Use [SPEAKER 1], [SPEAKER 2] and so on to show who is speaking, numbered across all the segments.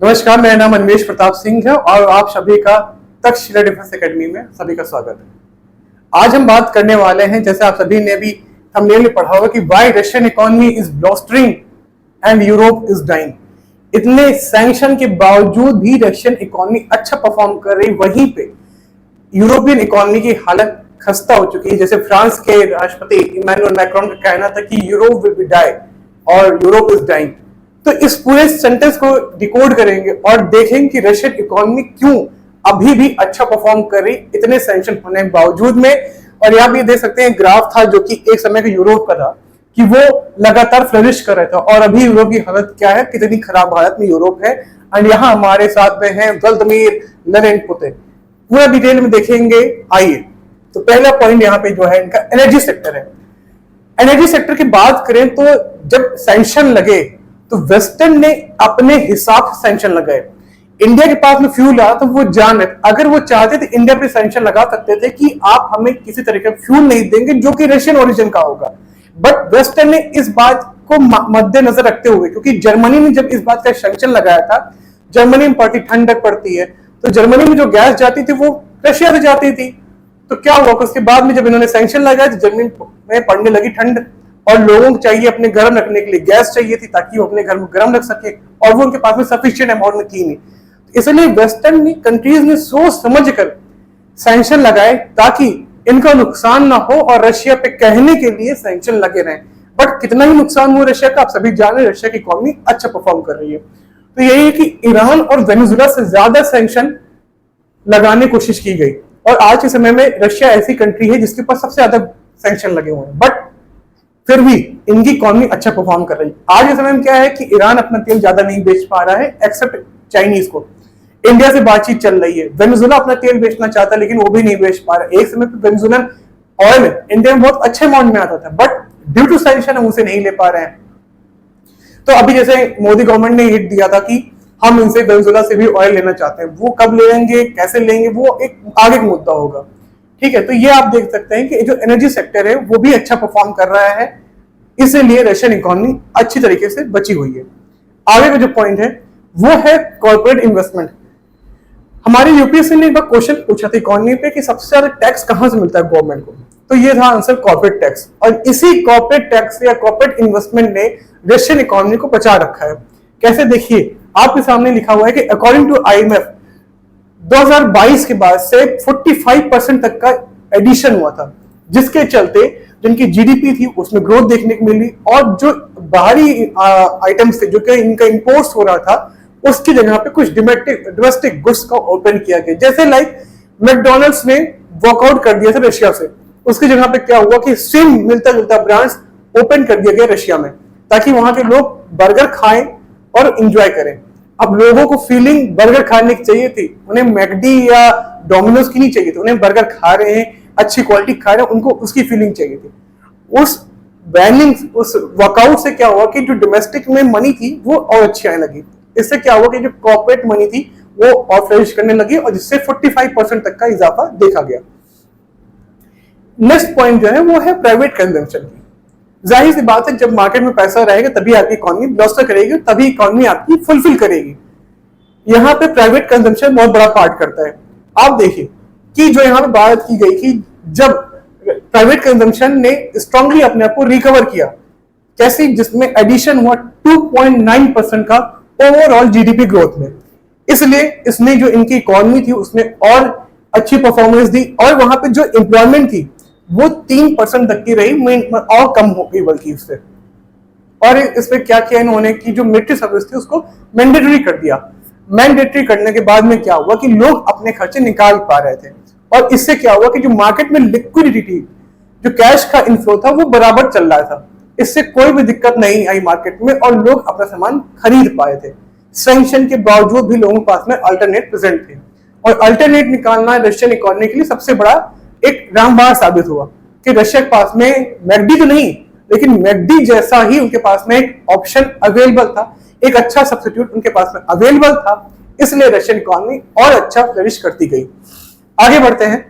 [SPEAKER 1] नमस्कार, मेरा नाम अन्वेश प्रताप सिंह है और आप सभी का तक्षशिला डिफेंस एकेडमी में सभी का स्वागत है। आज हम बात करने वाले हैं, जैसे आप सभी ने भी थंबनेल में पढ़ा होगा, कि why Russian economy is bolstering and Europe is dying. इतने सैंक्शन के बावजूद भी रशियन इकोनॉमी अच्छा परफॉर्म कर रही, वहीं पे यूरोपियन इकोनॉमी की हालत खस्ता हो चुकी है। जैसे फ्रांस के राष्ट्रपति इमैनुअल मैक्रोन का कहना था कि यूरोप विल बी डाई और यूरोप इज डाइंग। तो इस पूरे सेंटेंस को डिकोड करेंगे और देखेंगे कि रशियन इकोनॉमी क्यों अभी भी अच्छा परफॉर्म कर रही इतने सैंक्शन होने के बावजूद में। और यहाँ भी देख सकते हैं ग्राफ था जो कि एक समय का यूरोप का था कि वो लगातार फ्लरिश कर रहा था, और अभी यूरोप की हालत क्या है, कितनी खराब हालत में यूरोप है। एंड यहाँ हमारे साथ में है व्लादिमीर लेनिनपुतिन। पूरा डिटेल में देखेंगे, आइए। तो पहला पॉइंट यहाँ पे जो है इनका एनर्जी सेक्टर है। एनर्जी सेक्टर की बात करें तो जब सैंक्शन लगे तो वेस्टर्न ने अपने हिसाब से सैंक्शन लगाए। इंडिया के पास में फ्यूल आया तो वो जान, अगर वो चाहते थे इंडिया पे सैंक्शन लगा सकते थे कि आप हमें किसी तरह का फ्यूल नहीं देंगे जो कि रशियन ओरिजिन का होगा। बट वेस्टर्न ने इस बात को मद्देनजर रखते हुए, क्योंकि जर्मनी ने जब इस बात का सैंक्शन लगाया था, जर्मनी में पड़ती ठंडक पड़ती है, तो जर्मनी में जो गैस जाती थी वो रशिया से जाती थी। तो क्या हुआ, उसके बाद में जब इन्होंने सैंक्शन लगाया तो जर्मनी में पड़ने लगी ठंड, और लोगों को चाहिए अपने गर्म रखने के लिए गैस चाहिए थी ताकि वो अपने घर में गर्म रख सके, और वो उनके पास में सफिशिएंट अमाउंट में थी नहीं। इसलिए वेस्टर्न कंट्रीज ने सोच समझ कर सैंक्शन लगाए ताकि इनका नुकसान ना हो, और रशिया पे कहने के लिए सैंक्शन लगे रहे। बट कितना ही नुकसान हुआ रशिया का, आप सभी जान रहे, रशिया की इकोनॉमी अच्छा परफॉर्म कर रही है। तो यही है कि ईरान और वेनेजुएला से ज्यादा सैंक्शन लगाने की कोशिश की गई, और आज के समय में रशिया ऐसी कंट्री है जिसके पास सबसे ज्यादा सैंक्शन लगे हुए हैं। बट फिर भी इनकी इकोनॉमी अच्छा परफॉर्म कर रही है। आज के समय में क्या है कि ईरान अपना तेल ज्यादा नहीं बेच पा रहा है एक्सेप्ट चाइनीज को। इंडिया से बातचीत चल रही है। वेनेजुएला अपना तेल बेचना चाहता है लेकिन वो भी नहीं बेच पा रहा है। एक समय पे वेनेजुएलन ऑयल इंडिया में बहुत अच्छे अमाउंट में आता था, बट ड्यू टू सैंक्शन हम उसे नहीं ले पा रहे हैं। तो अभी जैसे मोदी गवर्नमेंट ने हिट दिया था कि हम इनसे वेनेजुएला से भी ऑयल लेना चाहते हैं, वो कब लेंगे, कैसे लेंगे, वो एक आगे का मुद्दा होगा। ठीक है, तो ये आप देख सकते हैं कि जो एनर्जी सेक्टर है वो भी अच्छा परफॉर्म कर रहा है, इसीलिए रशियन इकोनॉमी अच्छी तरीके से बची हुई है। आगे का जो पॉइंट है वो है कॉर्पोरेट इन्वेस्टमेंट। हमारे यूपीएससी ने एक बार क्वेश्चन पूछा था इकोनॉमी पे कि सबसे ज्यादा टैक्स कहां से मिलता है गवर्नमेंट को, तो ये था आंसर कॉर्पोरेट टैक्स। और इसी कॉर्पोरेट टैक्स या कॉर्पोरेट इन्वेस्टमेंट ने रशियन इकोनॉमी को बचा रखा है। कैसे, देखिए आपके सामने लिखा हुआ है कि अकॉर्डिंग टू IMF 2022 के बाद से 45% तक का एडिशन हुआ था, जिसके चलते जिनकी जीडीपी थी उसमें ग्रोथ देखने को मिली, और जो बाहरी आइटम्स थे जो कि इनका इंपोर्ट्स हो रहा था उसकी जगह पे कुछ डोमेस्टिक गुड्स का ओपन किया गया। जैसे लाइक मैकडॉनल्ड्स ने वॉकआउट कर दिया था रशिया से, उसकी जगह पे क्या हुआ कि सेम मिलता जुलता ब्रांड्स ओपन कर दिया गया रशिया में, ताकि वहां के लोग बर्गर खाएं और इंजॉय करें। अब लोगों को फीलिंग बर्गर खाने की चाहिए थी, उन्हें मैकडी या डोमिनोज की नहीं चाहिए थी। उन्हें बर्गर खा रहे हैं, अच्छी क्वालिटी खा रहे हैं, उनको उसकी फीलिंग चाहिए थी। उस बैनिंग, उस वर्कआउट से क्या हुआ कि जो डोमेस्टिक में मनी थी वो और अच्छी आने लगी। इससे क्या हुआ कि जो कॉर्पोरेट मनी थी वो और फ्लरिश करने लगी, और जिससे 45% तक का इजाफा देखा गया। नेक्स्ट पॉइंट जो है वो है प्राइवेट कंजम्पशन की। जाहिर सी बात है, जब मार्केट में पैसा रहेगा तभी आपकी इकोनॉमी ब्लॉस्टर करेगी, तभी इकोनॉमी आपकी फुलफिल करेगी। यहाँ पे प्राइवेट कंजम्पशन बहुत बड़ा पार्ट करता है। आप देखिए कि जो यहाँ पे बात की गई कि जब प्राइवेट कंजम्पशन ने स्ट्रांगली अपने आप को रिकवर किया, कैसे, जिसमें एडिशन हुआ 2.9% का ओवरऑल जीडीपी ग्रोथ में। इसलिए इसने जो इनकी इकोनॉमी थी उसमें और अच्छी परफॉर्मेंस दी, और वहां पे जो एम्प्लॉयमेंट थी वो 3% तक की रही, और कम हो गई बल्कि उससे। और इस पे क्या किया इन्होंने कि जो मिलिट्री सर्विस थी उसको मैंडेटरी कर दिया। मैंडेटरी करने के बाद में क्या हुआ कि लोग अपने खर्चे निकाल पा रहे थे, और इससे क्या हुआ कि जो मार्केट में लिक्विडिटी थी, जो कैश का इनफ्लो था, वो बराबर चल रहा था। इससे कोई भी दिक्कत नहीं आई मार्केट में, और लोग अपना सामान खरीद पाए थे। सैंक्शन के बावजूद भी लोगों के पास में अल्टरनेट प्रेजेंट थे, और अल्टरनेट निकालना रशियन इकोनॉमी के लिए सबसे बड़ा एक रामबाण साबित हुआ कि रशिया के पास में मैकडी तो नहीं, लेकिन मैकडी जैसा ही उनके पास में एक ऑप्शन अवेलेबल था, एक अच्छा सब्स्टिट्यूट उनके पास में अवेलेबल था। इसलिए रशियन इकोनॉमी और अच्छा फ्लरिश करती गई। आगे बढ़ते हैं।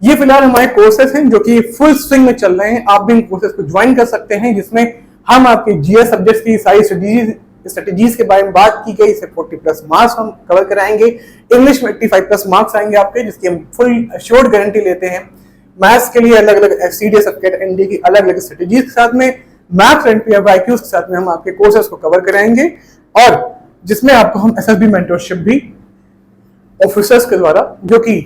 [SPEAKER 1] ये फिलहाल हमारे कोर्सेज हैं जो कि फुल स्विंग में चल रहे हैं। आप भी इन कोर्सेज को ज्वाइन कर सकते हैं, जिसमें हम आपके जीएस सब्जेक्ट्स की सारी स्ट्रेटेजीज स्ट्रेटेजीज के बारे में बात की गई। इसे 40+ मार्क्स हम कवर कराएंगे। इंग्लिश में 85+ मार्क्स आएंगे आपके, जिसकी हम फुल अश्योर्ड गारंटी लेते हैं। मैथ्स के लिए अलग अलग एफसीडी सब्जेक्ट एनडी की अलग अलग स्ट्रेटेजीज के साथ में, मैथ्स एंड पीएफआईक्यूज के साथ में हम आपके कोर्सेज को कवर कराएंगे, और जिसमें आपको हम एसएसबी मेंटरशिप भी ऑफिसर्स के द्वारा, जो कि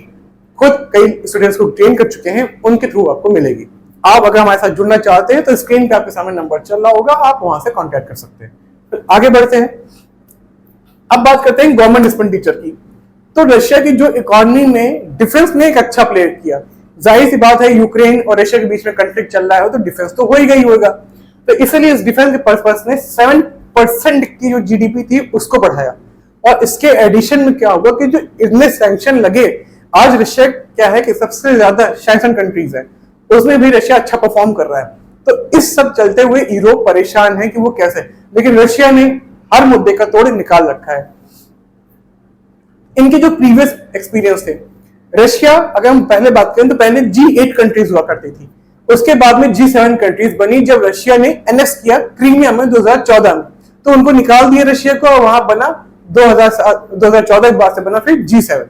[SPEAKER 1] खुद कई स्टूडेंट्स को ट्रेन कर चुके हैं, उनके थ्रू आपको मिलेगी। आप अगर हमारे साथ जुड़ना चाहते हैं तो स्क्रीन पे आपके सामने नंबर चल रहा होगा, आप वहां से कांटेक्ट कर सकते हैं। तो आगे बढ़ते हैं। अब बात करते हैं गवर्नमेंट एक्सपेंडिचर की। तो रशिया की जो इकोनॉमी में डिफेंस ने एक अच्छा प्ले किया। जाहिर सी बात है, यूक्रेन और रशिया के बीच में कंफ्लिक्ट चल रहा है तो डिफेंस तो हो ही गई होगा। तो इसलिए इस डिफेंस के पर्पस ने 7% की जो जीडीपी थी उसको बढ़ाया। और इसके एडिशन में क्या होगा कि जो इतने सैंक्शन लगे, आज रशिया क्या है कि सबसे ज्यादा सैंक्शन कंट्रीज है, उसमें भी रशिया अच्छा परफॉर्म कर रहा है। तो इस सब चलते हुए यूरोप परेशान है कि वो कैसे, लेकिन रशिया ने हर मुद्दे का तोड़ निकाल रखा है। इनके जो प्रीवियस एक्सपीरियंस थे, रशिया अगर हम पहले बात करें तो पहले G8 कंट्रीज हुआ करती थी, उसके बाद में G7 कंट्रीज बनी जब रशिया ने एनेक्स किया क्रीमिया में 2014 में, तो उनको निकाल दिया रशिया को, और वहां बना 2014 के बाद से बना फिर G7।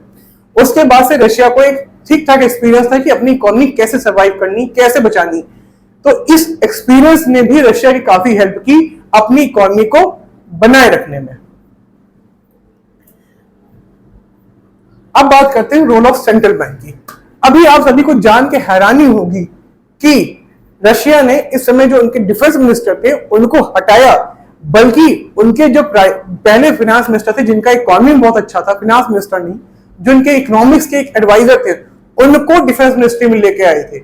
[SPEAKER 1] उसके बाद से रशिया को एक ठीक ठाक एक्सपीरियंस था कि अपनी इकोनॉमी कैसे सर्वाइव करनी, कैसे बचानी। तो इस एक्सपीरियंस ने भी रशिया की काफी हेल्प की अपनी इकोनॉमी को बनाए रखने में। अब बात करते हैं रोल ऑफ सेंट्रल बैंक की। अभी आप सभी को जान के हैरानी होगी कि रशिया ने इस समय जो उनके डिफेंस मिनिस्टर थे उनको हटाया, बल्कि उनके जो पहले फाइनेंस मिनिस्टर थे जिनका इकोनॉमी बहुत अच्छा था, फाइनेंस मिनिस्टर नहीं, जो उनके इकोनॉमिक्स के एक एडवाइजर थे, उनको डिफेंस मिनिस्ट्री में लेके आए थे।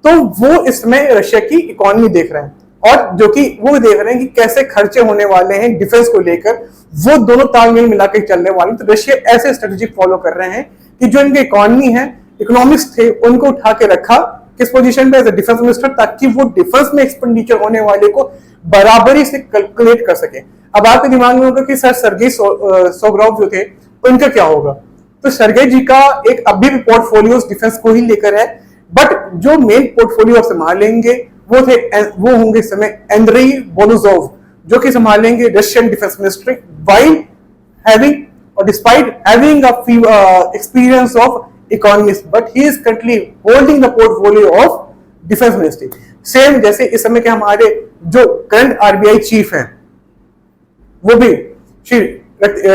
[SPEAKER 1] तो वो इसमें रशिया की इकोनॉमी देख रहे हैं, और जो कि वो देख रहे हैं कि कैसे खर्चे होने वाले हैं डिफेंस को लेकर, वो दोनों तालमेल मिलाकर चलने वाले। तो रशिया ऐसे स्ट्रेटेजी फॉलो कर रहे हैं कि जो इनके इकोनॉमी है, इकोनॉमिक्स थे, उनको उठा के रखा किस पोजीशन पे, एज ए डिफेंस मिनिस्टर, ताकि वो डिफेंस में एक्सपेंडिचर होने वाले को बराबरी से कैलकुलेट कर सके। अब आपके दिमाग में होगा कि सर सर्गेई सोगरोव जो थे उनका क्या होगा। तो सर्गेई जी का एक अभी भी पोर्टफोलियो डिफेंस को ही लेकर है, बट जो मेन पोर्टफोलियो संभालेंगे वो होंगे इस समय एंड्रेई बोलुजोव, जो कि संभालेंगे Russian defence ministry, while having or despite having a experience of economist, but he is currently holding the portfolio of defense ministry। Same जैसे इस समय के हमारे जो करंट आरबीआई चीफ हैं, वो भी श्री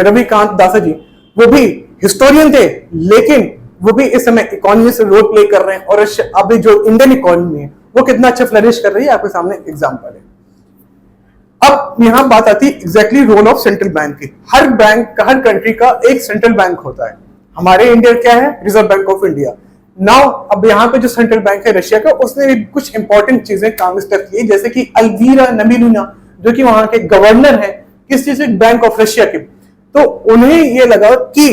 [SPEAKER 1] रविकांत दास जी, वो भी हिस्टोरियन थे, लेकिन वो भी इस समय इकोनॉमी से रोल प्ले कर रहे हैं। और अभी जो इंडियन इकोनॉमी है वो कितना अच्छा फ्लरिश कर रही है, आपके सामने एग्जांपल है। अब यहां बात आती है exactly role of central bank की। हर बैंक का, हर कंट्री का एक सेंट्रल बैंक होता है। हमारे इंडिया क्या है, reserve bank of India. Now अब यहाँ पे जो सेंट्रल बैंक है रशिया का, उसने भी कुछ इंपॉर्टेंट चीजें काम स्टेप किए, जैसे कि अल्वीरा नबीलुना, जो कि वहां के गवर्नर है किस चीज से, बैंक ऑफ रशिया के। तो उन्हें ये लगा कि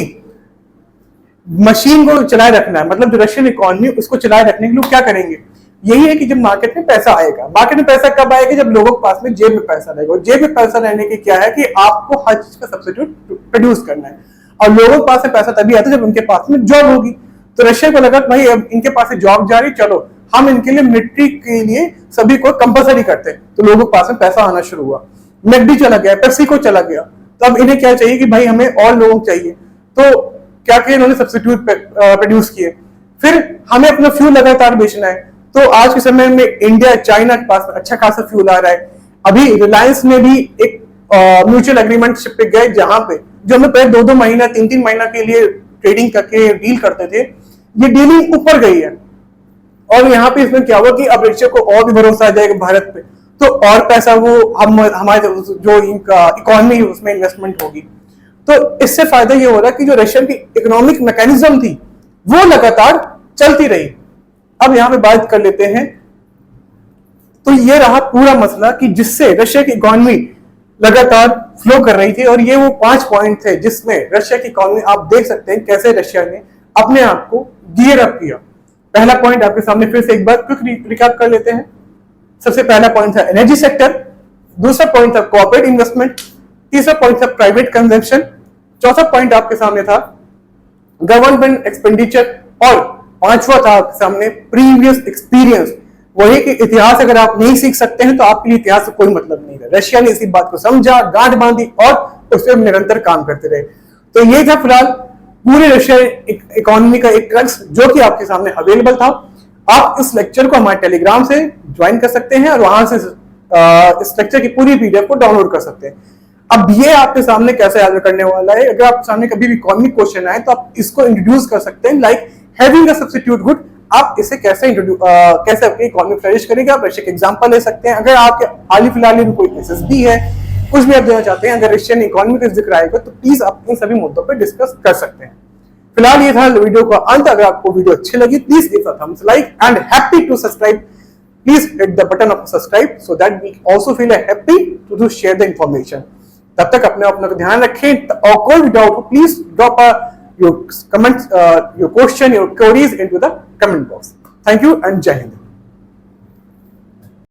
[SPEAKER 1] मशीन को चलाए रखना है, मतलब जो रशियन इकोनॉमी उसको चलाए रखने के लिए क्या करेंगे, यही है कि जब मार्केट में पैसा आएगा। मार्केट में पैसा कब आएगा, जब लोगों के पास में जेब में पैसा रहेगा। जेब में पैसा रहने की क्या है कि आपको हर चीज का सब्स्टिट्यूट प्रोड्यूस करना है, और लोगों के पास में पैसा तभी आता है जब उनके पास में जॉब होगी। तो रशिया को लगा भाई अब इनके पास से जॉब जा रही, चलो हम इनके लिए मिलिट्री के लिए सभी को कंपलसरी करते हैं। तो लोगों के पास में पैसा आना शुरू हुआ, मैकडी चला गया, पेप्सी को चला गया। तो अब इन्हें क्या चाहिए कि भाई हमें और लोग चाहिए, तो क्या किया इन्होंने, सब्स्टिट्यूट प्रोड्यूस किए। फिर हमें अपना फ्यूल लगातार बेचना है, तो आज के समय में इंडिया चाइना के पास अच्छा खासा फ्यूल आ रहा है। अभी रिलायंस में भी एक म्यूचुअल एग्रीमेंट शिप पे गए, जहां पे जो हमें पहले 2-2 महीना 3-3 महीना के लिए ट्रेडिंग करके डील करते थे, ये डीलिंग ऊपर गई है। और यहाँ पे इसमें क्या हुआ कि अब रशिया को और भी भरोसा आ जाएगा भारत पे, तो और पैसा वो हमारे जो इनका इकोनॉमी उसमें इन्वेस्टमेंट होगी। तो इससे फायदा ये हो रहा है कि जो रशियन की इकोनॉमिक मैकेनिज्म थी वो लगातार चलती रही। अब यहां पे बात कर लेते हैं, तो ये रहा पूरा मसला कि जिससे रशिया की इकोनॉमी लगातार फ्लो कर रही थी। और ये वो 5 पॉइंट थे जिसमें रशिया की इकोनॉमी, आप देख सकते हैं कैसे रशिया ने अपने आप को गियर अप किया। पहला पॉइंट आपके सामने फिर से एक बार क्विक रिकैप कर लेते हैं। सबसे पहला पॉइंट था एनर्जी सेक्टर, दूसरा पॉइंट था कॉर्पोरेट इन्वेस्टमेंट, तीसरा पॉइंट था प्राइवेट कंजम्पशन, चौथा पॉइंट आपके सामने था गवर्नमेंट एक्सपेंडिचर, और पांचवा था आपके सामने प्रीवियस एक्सपीरियंस। वही कि इतिहास अगर आप नहीं सीख सकते हैं तो आपके लिए इतिहास से कोई मतलब नहीं है। रशिया ने इसी बात को समझा, गांठ बांधी और उस पर निरंतर काम करते रहे। तो ये था फिलहाल पूरे रशिया इकोनॉमी का एक क्रक्स जो कि आपके सामने अवेलेबल था। आप इस लेक्चर को हमारे टेलीग्राम से ज्वाइन कर सकते हैं और वहां से इस लेक्चर की पूरी पीडीएफ को डाउनलोड कर सकते हैं। अब ये आपके सामने कैसे याद करने वाला है, अगर आपके सामने कभी भी इकोनॉमिक क्वेश्चन आए तो आप इसको इंट्रोड्यूस कर सकते हैं, like having a substitute good. आप इसे कैसे कैसे अपनी इकोनॉमी फ्लरिश करेंगे, आप रशिया के एग्जांपल ले सकते हैं। अगर आपके हाल ही फिलहाल में कोई एसएसबी है, कुछ भी आप देना चाहते हैं, अगर रशियन इकोनॉमी का जिक्र आएगा तो प्लीज आप इन सभी मुद्दों पर डिस्कस कर सकते हैं। फिलहाल ये था वीडियो का अंत। अगर आपको वीडियो अच्छी लगी please give a thumbs like and happy to subscribe. Please hit the button of subscribe so that we also feel happy to share the information. तब तक अपने को ध्यान रखें और कोई भी डाउट हो please drop your comments, your question, your queries into the comment box. Thank you and Jai Hind.